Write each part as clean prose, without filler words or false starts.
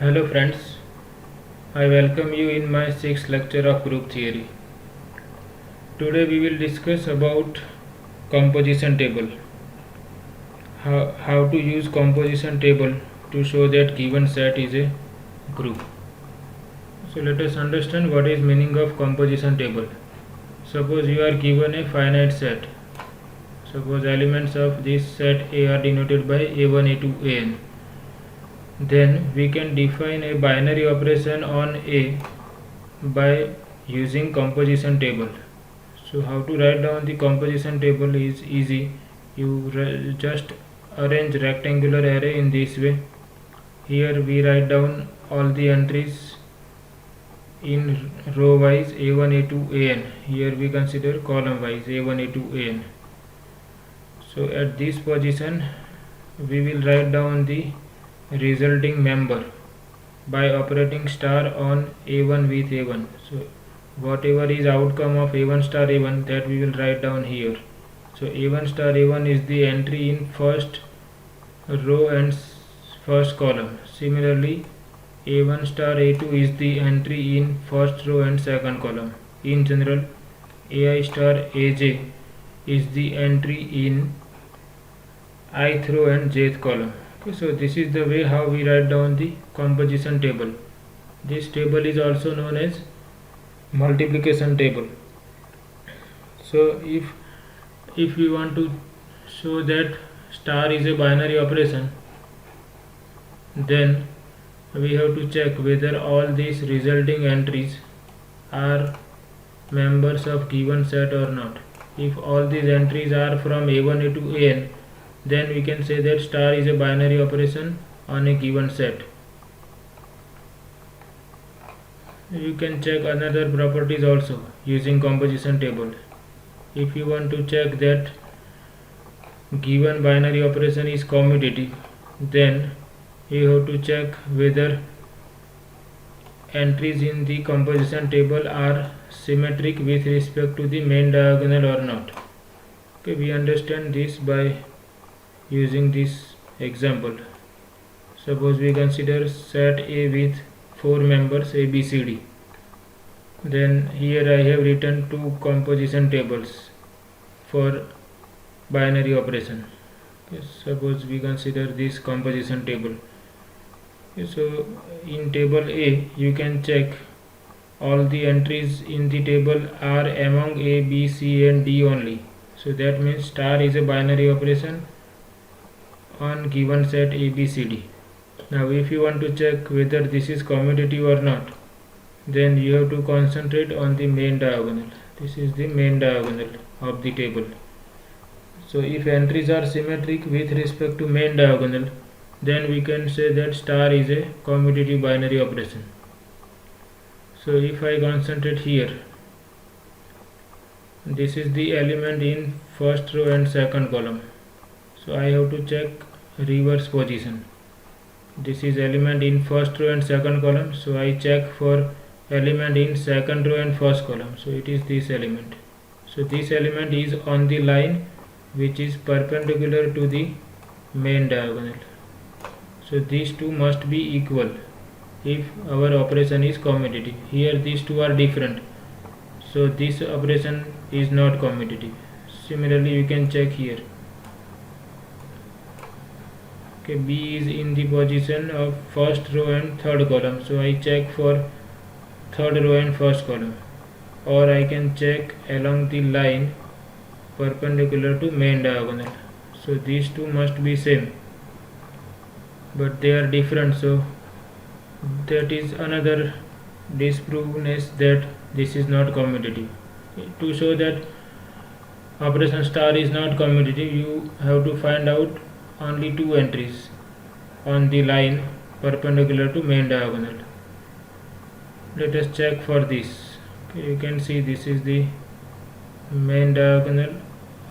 Hello friends, I welcome you in my sixth lecture of group theory. Today we will discuss about composition table. How to use composition table to show that given set is a group. So let us understand what is meaning of composition table. Suppose you are given a finite set. Suppose elements of this set A are denoted by A1, A2, An. Then we can define a binary operation on A by using composition table. So how to write down the composition table is easy. You just arrange rectangular array in this way. Here we write down all the entries in row wise A1, A2, An. Here we consider column wise A1, A2, An. So at this position we will write down the resulting member by operating star on A1 with A1. So whatever is outcome of A1 star A1, that we will write down here. So A1 star A1 is the entry in first row and first column. Similarly A1 star A2 is the entry in first row and second column. In general, AI star AJ is the entry in ith row and jth column. Okay, so this is the way how we write down the composition table. This table is also known as multiplication table. So if we want to show that star is a binary operation, then we have to check whether all these resulting entries are members of given set or not. If all these entries are from A1 to An, then we can say that star is a binary operation on a given set. You can check another properties also using composition table. If you want to check that given binary operation is commutative, then you have to check whether entries in the composition table are symmetric with respect to the main diagonal or not. Okay, we understand this by using this example. Suppose we consider set A with 4 members A, B, C, D. Then here I have written two composition tables for binary operation. Okay, suppose we consider this composition table. Okay, so in table A you can check all the entries in the table are among A, B, C and D only. So that means star is a binary operation on given set A, B, C, D. Now if you want to check whether this is commutative or not, then you have to concentrate on the main diagonal. This is the main diagonal of the table. So if entries are symmetric with respect to main diagonal, then we can say that star is a commutative binary operation. So if I concentrate here, this is the element in first row and second column. So I have to check reverse position. This is element in first row and second column, so I check for element in second row and first column. So it is this element. So this element is on the line which is perpendicular to the main diagonal. So these two must be equal if our operation is commutative. Here these two are different, so this operation is not commutative. Similarly you can check here. Okay, B is in the position of first row and third column, so I check for third row and first column, or I can check along the line perpendicular to main diagonal. So these two must be same, but they are different, so that is another disproveness that this is not commutative. To show that operation star is not commutative, you have to find out only two entries on the line perpendicular to main diagonal. Let us check for this. Okay, you can see this is the main diagonal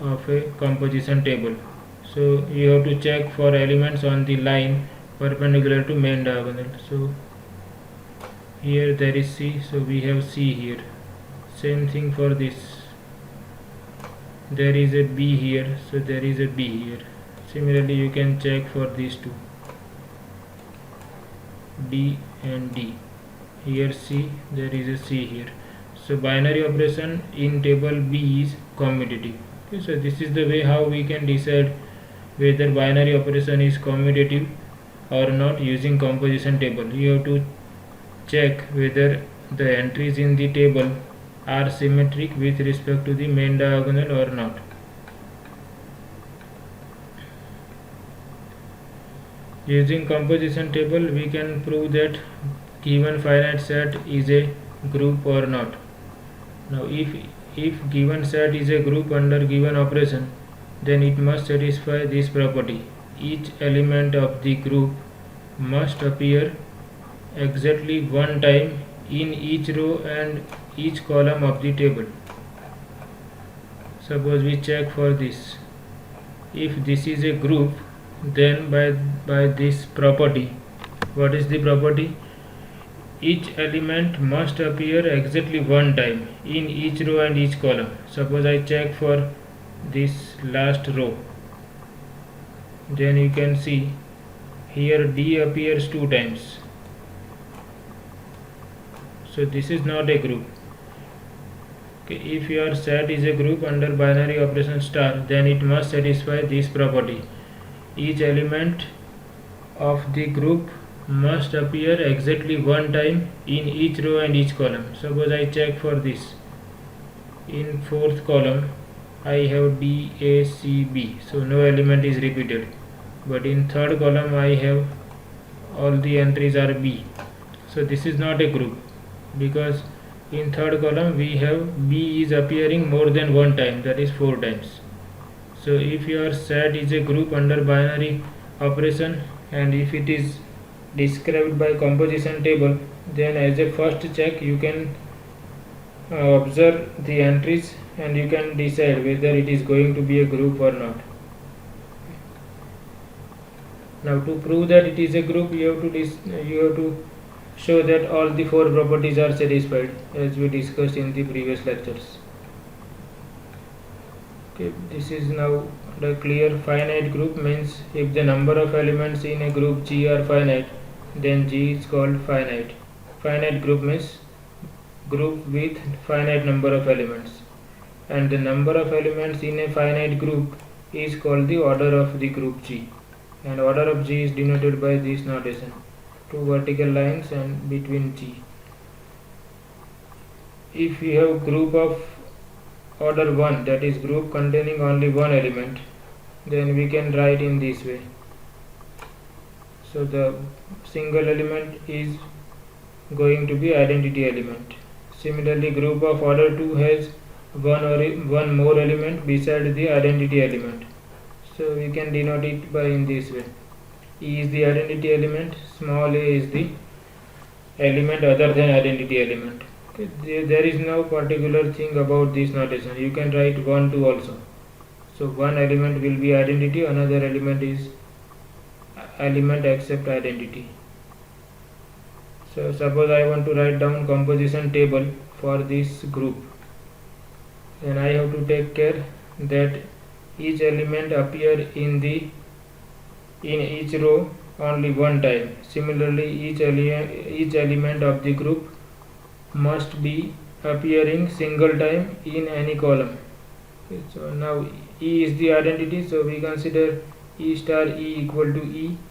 of a composition table. So you have to check for elements on the line perpendicular to main diagonal. So here there is C, so we have C here. Same thing for this. There is a B here, so there is a B here. Similarly you can check for these two. D and D. Here C, there is a C here. So binary operation in table B is commutative. Okay, so this is the way how we can decide whether binary operation is commutative or not using composition table. You have to check whether the entries in the table are symmetric with respect to the main diagonal or not. Using composition table we can prove that given finite set is a group or not. Now if given set is a group under given operation, then it must satisfy this property. Each element of the group must appear exactly one time in each row and each column of the table. Suppose we check for this. If this is a group, then by this property, what is the property? Each element must appear exactly one time in each row and each column. Suppose I check for this last row, then you can see here D appears 2 times. So this is not a group. Okay, if your set is a group under binary operation star, then it must satisfy this property. Each element of the group must appear exactly one time in each row and each column. Suppose I check for this. In fourth column I have D, A, C, B, so no element is repeated. But in third column I have all the entries are B. So this is not a group, because in third column we have B is appearing more than one time, that is 4 times. So if your set is a group under binary operation and if it is described by composition table, then as a first check you can observe the entries and you can decide whether it is going to be a group or not. Now to prove that it is a group, you have to show that all the 4 properties are satisfied, as we discussed in the previous lectures. Okay, this is now the clear. Finite group means if the number of elements in a group G are finite, then G is called finite. Finite group means group with finite number of elements, and the number of elements in a finite group is called the order of the group G, and order of G is denoted by this notation, 2 vertical lines and between G. If we have group of order 1, that is group containing only one element, then we can write in this way. So the single element is going to be identity element. Similarly, group of order 2 has one more element beside the identity element. So we can denote it by in this way. E is the identity element, small a is the element other than identity element. Okay, there is no particular thing about this notation. You can write 1, 2 also. So one element will be identity, another element is element except identity. So suppose I want to write down composition table for this group, then I have to take care that each element appear in each row only one time. Similarly, each element of the group must be appearing single time in any column. Okay, so now E is the identity, so we consider E star E equal to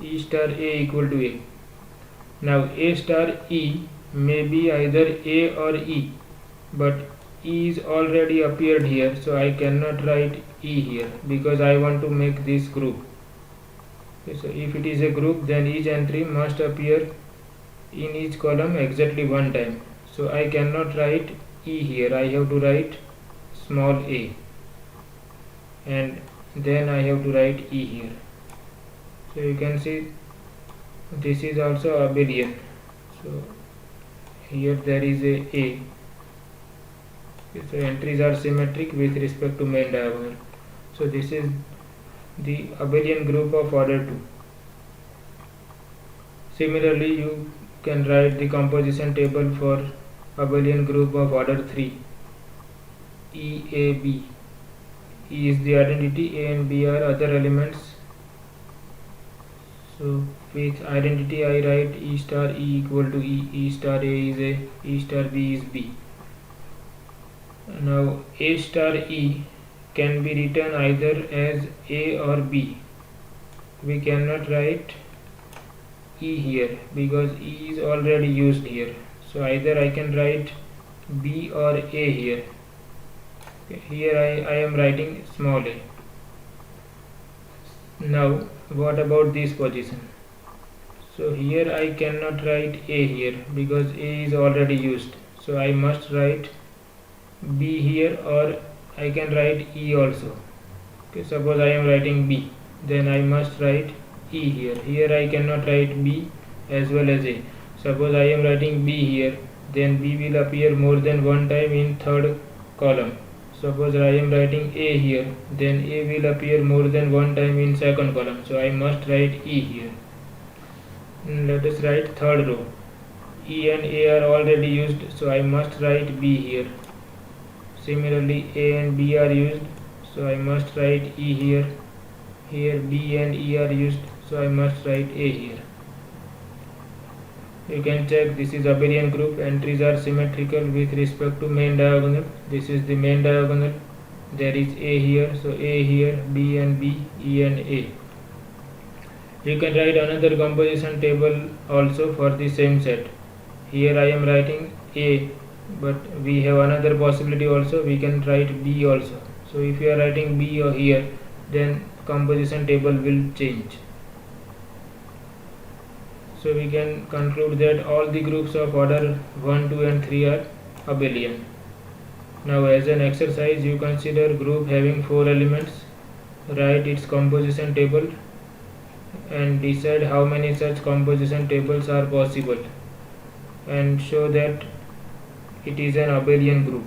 E star A equal to A. Now A star E may be either A or E, but E is already appeared here, so I cannot write E here because I want to make this group. Okay, so if it is a group, then each entry must appear in each column exactly one time. So I cannot write E here, I have to write small a, and then I have to write E here. So you can see this is also abelian. So here there is a A. So entries are symmetric with respect to main diagonal. So this is the abelian group of order 2. Similarly, you can write the composition table for abelian group of order 3. EAB. E is the identity, A and B are other elements. So with identity I write E star E equal to E, E star A is A, E star B is B. Now A star E can be written either as A or B. We cannot write E here because E is already used here. So either I can write B or A here. Okay, here I am writing small a. Now what about this position? So here I cannot write A here because A is already used. So I must write B here, or I can write E also. Okay, suppose I am writing B, then I must write E here. Here I cannot write B as well as A. Suppose I am writing B here, then B will appear more than one time in third column. Suppose I am writing A here, then A will appear more than one time in second column. So I must write E here. Let us write third row. E and A are already used, so I must write B here. Similarly, A and B are used, so I must write E here. Here B and E are used, so I must write A here. You can check this is abelian group. Entries are symmetrical with respect to main diagonal. This is the main diagonal. There is A here, so A here, B and B, E and A. You can write another composition table also for the same set. Here I am writing A, but we have another possibility also. We can write B also. So if you are writing B or here, then composition table will change. So we can conclude that all the groups of order 1, 2 and 3 are abelian. Now as an exercise, you consider group having 4 elements, write its composition table and decide how many such composition tables are possible and show that it is an abelian group.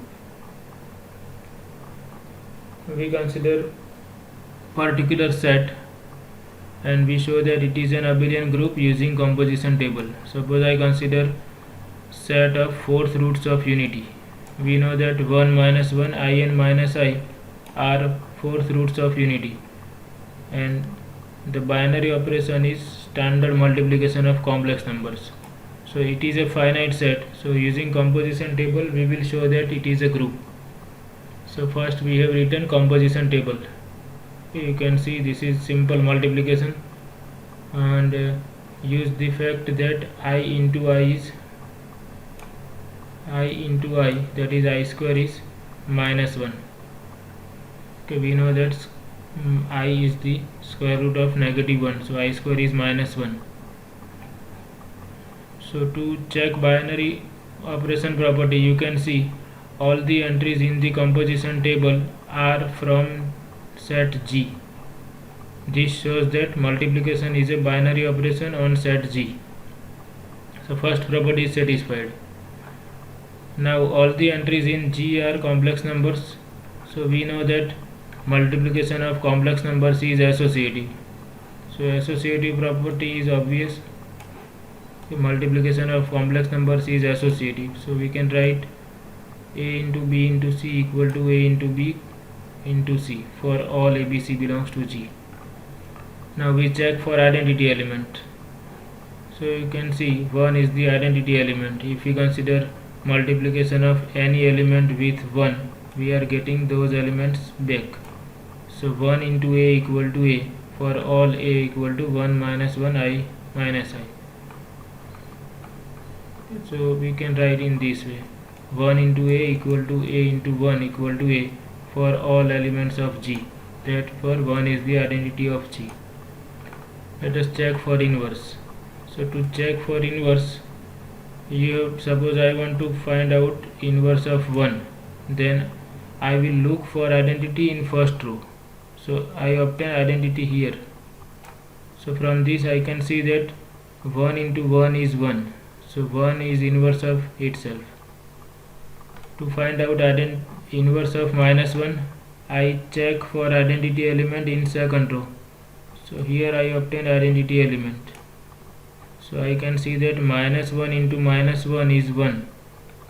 We consider particular set and we show that it is an abelian group using composition table. Suppose I consider set of fourth roots of unity. We know that 1 minus 1, I and minus I are fourth roots of unity, and the binary operation is standard multiplication of complex numbers. So it is a finite set. So using composition table we will show that it is a group. So first we have written composition table. You can see this is simple multiplication, and use the fact that I into I is I into I, that is I square is minus 1. Okay, we know that I is the square root of negative 1, so I square is minus 1. So to check binary operation property, you can see all the entries in the composition table are from set G. This shows that multiplication is a binary operation on set G. So first property is satisfied. Now all the entries in G are complex numbers. So we know that multiplication of complex numbers is associative. So associative property is obvious. The multiplication of complex numbers is associative. So we can write A into B into C equal to A into B into C for all ABC belongs to G. Now we check for identity element. So you can see 1 is the identity element. If we consider multiplication of any element with 1, we are getting those elements back. So 1 into A equal to A for all A equal to 1 minus 1 I minus I. So we can write in this way: 1 into A equal to A into 1 equal to A for all elements of G. Therefore 1 is the identity of G. Let us check for inverse. So to check for inverse, suppose I want to find out inverse of 1, then I will look for identity in first row. So I obtain identity here. So from this I can see that 1 into 1 is 1. So 1 is inverse of itself. To find out inverse of minus 1, I check for identity element in second row. So here I obtain identity element. So I can see that minus 1 into minus 1 is 1.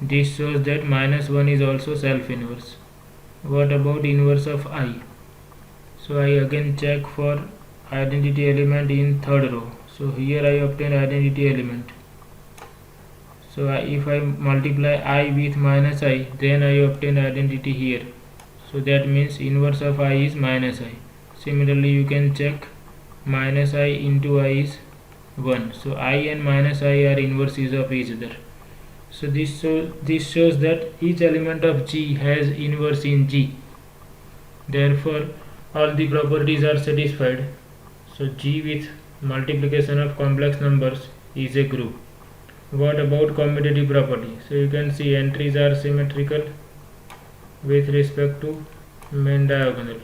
This shows that minus 1 is also self-inverse. What about inverse of I? So I again check for identity element in third row. So here I obtain identity element. So if I multiply I with minus I, then I obtain identity here. So that means inverse of I is minus I. Similarly, you can check minus I into I is 1. So I and minus I are inverses of each other. So this shows that each element of G has inverse in G. Therefore, all the properties are satisfied. So G with multiplication of complex numbers is a group. What about commutative property? So you can see entries are symmetrical with respect to main diagonal.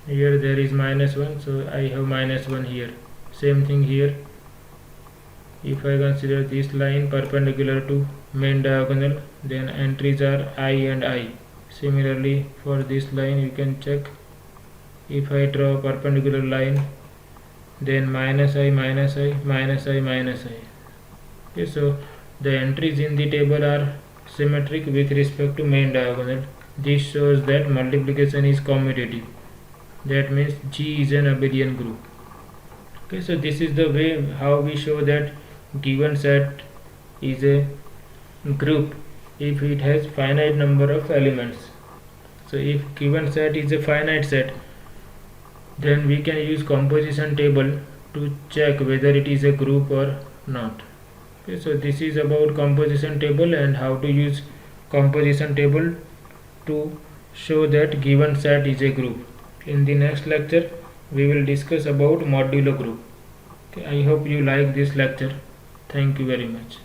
Here there is minus 1, so I have minus 1 here. Same thing here. If I consider this line perpendicular to main diagonal, then entries are I and I. Similarly, for this line you can check. If I draw a perpendicular line, then minus I, minus I, minus I, minus I. Okay, so the entries in the table are symmetric with respect to main diagonal. This shows that multiplication is commutative. That means G is an abelian group. Okay, so this is the way how we show that given set is a group if it has finite number of elements. So if given set is a finite set, then we can use composition table to check whether it is a group or not. Okay, so this is about composition table and how to use composition table to show that given set is a group. In the next lecture we will discuss about modulo group. Okay, I hope you like this lecture. Thank you very much.